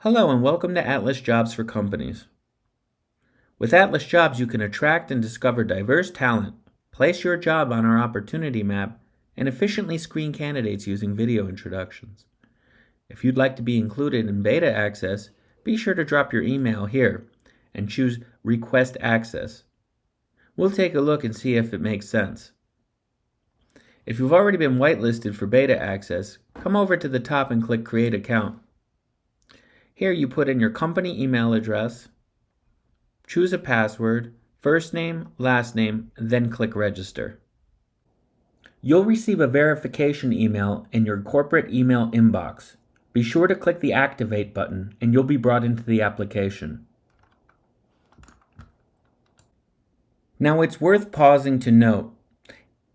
Hello and welcome to AtlasJobs for Companies. With AtlasJobs, you can attract and discover diverse talent, place your job on our opportunity map, and efficiently screen candidates using video introductions. If you'd like to be included in beta access, be sure to drop your email here and choose Request Access. We'll take a look and see if it makes sense. If you've already been whitelisted for beta access, come over to the top and click Create Account. Here you put in your company email address, choose a password, first name, last name, then click Register. You'll receive a verification email in your corporate email inbox. Be sure to click the Activate button and you'll be brought into the application. Now it's worth pausing to note,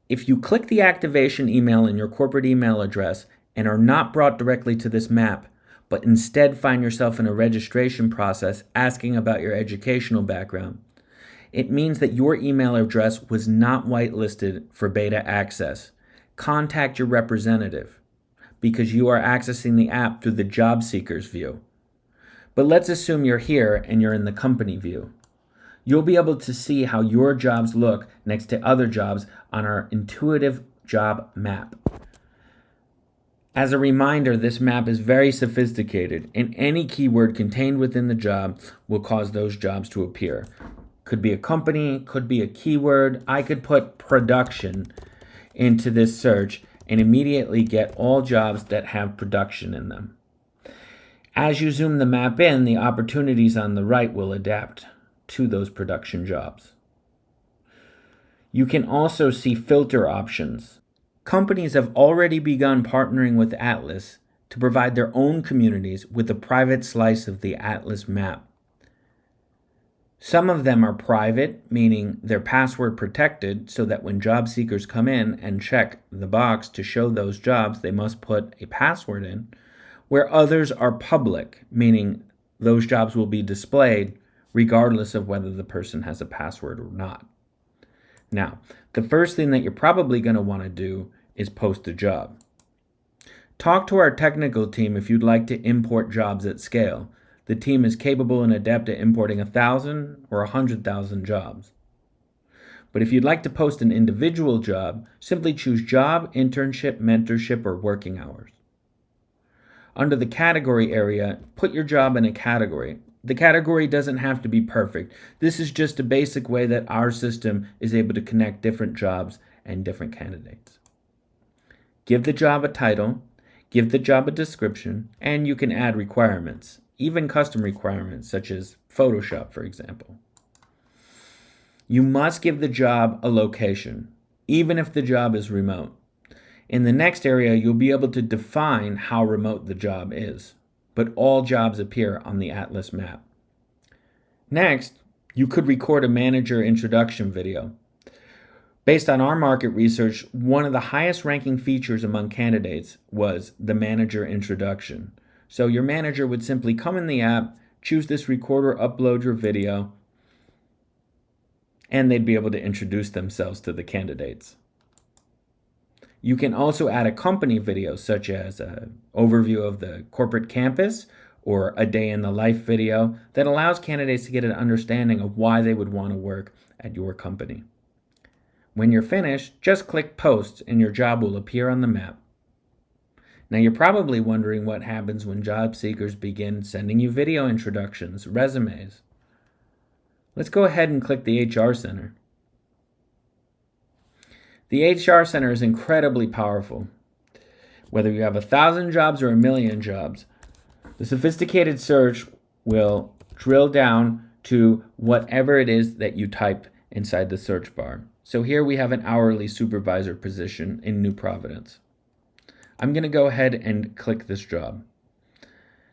if you click the activation email in your corporate email address and are not brought directly to this map, but instead find yourself in a registration process asking about your educational background, it means that your email address was not whitelisted for beta access. Contact your representative because you are accessing the app through the job seekers view. But let's assume you're here and you're in the company view. You'll be able to see how your jobs look next to other jobs on our intuitive job map. As a reminder, this map is very sophisticated, and any keyword contained within the job will cause those jobs to appear. Could be a company, could be a keyword. I could put production into this search and immediately get all jobs that have production in them. As you zoom the map in, the opportunities on the right will adapt to those production jobs. You can also see filter options. Companies have already begun partnering with Atlas to provide their own communities with a private slice of the Atlas map. Some of them are private, meaning they're password protected so that when job seekers come in and check the box to show those jobs, they must put a password in, where others are public, meaning those jobs will be displayed regardless of whether the person has a password or not. Now, the first thing that you're probably going to want to do is post a job. Talk to our technical team if you'd like to import jobs at scale. The team is capable and adept at importing 1,000 or 100,000 jobs. But if you'd like to post an individual job, simply choose job, internship, mentorship, or working hours. Under the category area, put your job in a category. The category doesn't have to be perfect. This is just a basic way that our system is able to connect different jobs and different candidates. Give the job a title, give the job a description, and you can add requirements, even custom requirements such as Photoshop, for example. You must give the job a location, even if the job is remote. In the next area, you'll be able to define how remote the job is, but all jobs appear on the Atlas map. Next, you could record a manager introduction video. Based on our market research, one of the highest ranking features among candidates was the manager introduction. So your manager would simply come in the app, choose this recorder, upload your video, and they'd be able to introduce themselves to the candidates. You can also add a company video such as an overview of the corporate campus or a day in the life video that allows candidates to get an understanding of why they would want to work at your company. When you're finished, just click Post and your job will appear on the map. Now you're probably wondering what happens when job seekers begin sending you video introductions, resumes. Let's go ahead and click the HR Center. The HR Center is incredibly powerful. Whether you have 1,000 jobs or 1,000,000 jobs, the sophisticated search will drill down to whatever it is that you type inside the search bar. So here we have an hourly supervisor position in New Providence. I'm going to go ahead and click this job.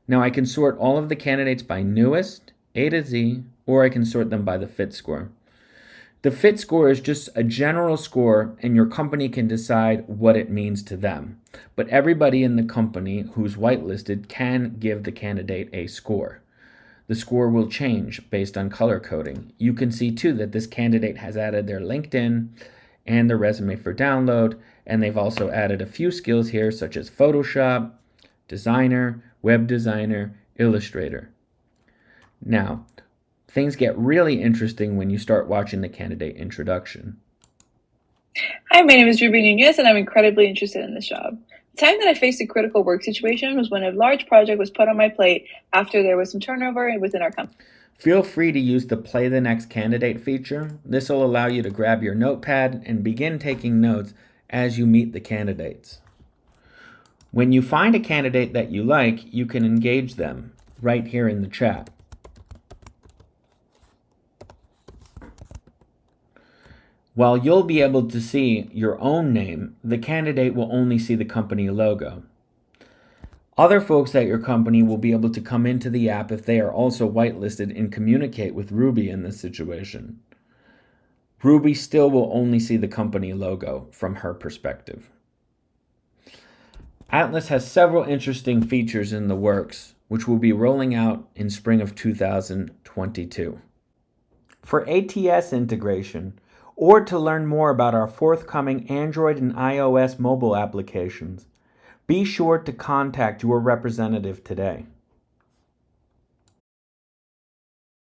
Now I can sort all of the candidates by newest, A to Z, or I can sort them by the fit score. The fit score is just a general score, and your company can decide what it means to them. But everybody in the company who's whitelisted can give the candidate a score. The score will change based on color coding. You can see too that this candidate has added their LinkedIn and their resume for download, and they've also added a few skills here such as Photoshop, designer, web designer, Illustrator. Now, things get really interesting when you start watching the candidate introduction. Hi, my name is Ruby Nunez, and I'm incredibly interested in this job. The time that I faced a critical work situation was when a large project was put on my plate after there was some turnover within our company. Feel free to use the Play the Next Candidate feature. This will allow you to grab your notepad and begin taking notes as you meet the candidates. When you find a candidate that you like, you can engage them right here in the chat. While you'll be able to see your own name, the candidate will only see the company logo. Other folks at your company will be able to come into the app if they are also whitelisted and communicate with Ruby in this situation. Ruby still will only see the company logo from her perspective. Atlas has several interesting features in the works, which will be rolling out in spring of 2022. For ATS integration, or to learn more about our forthcoming Android and iOS mobile applications, be sure to contact your representative today.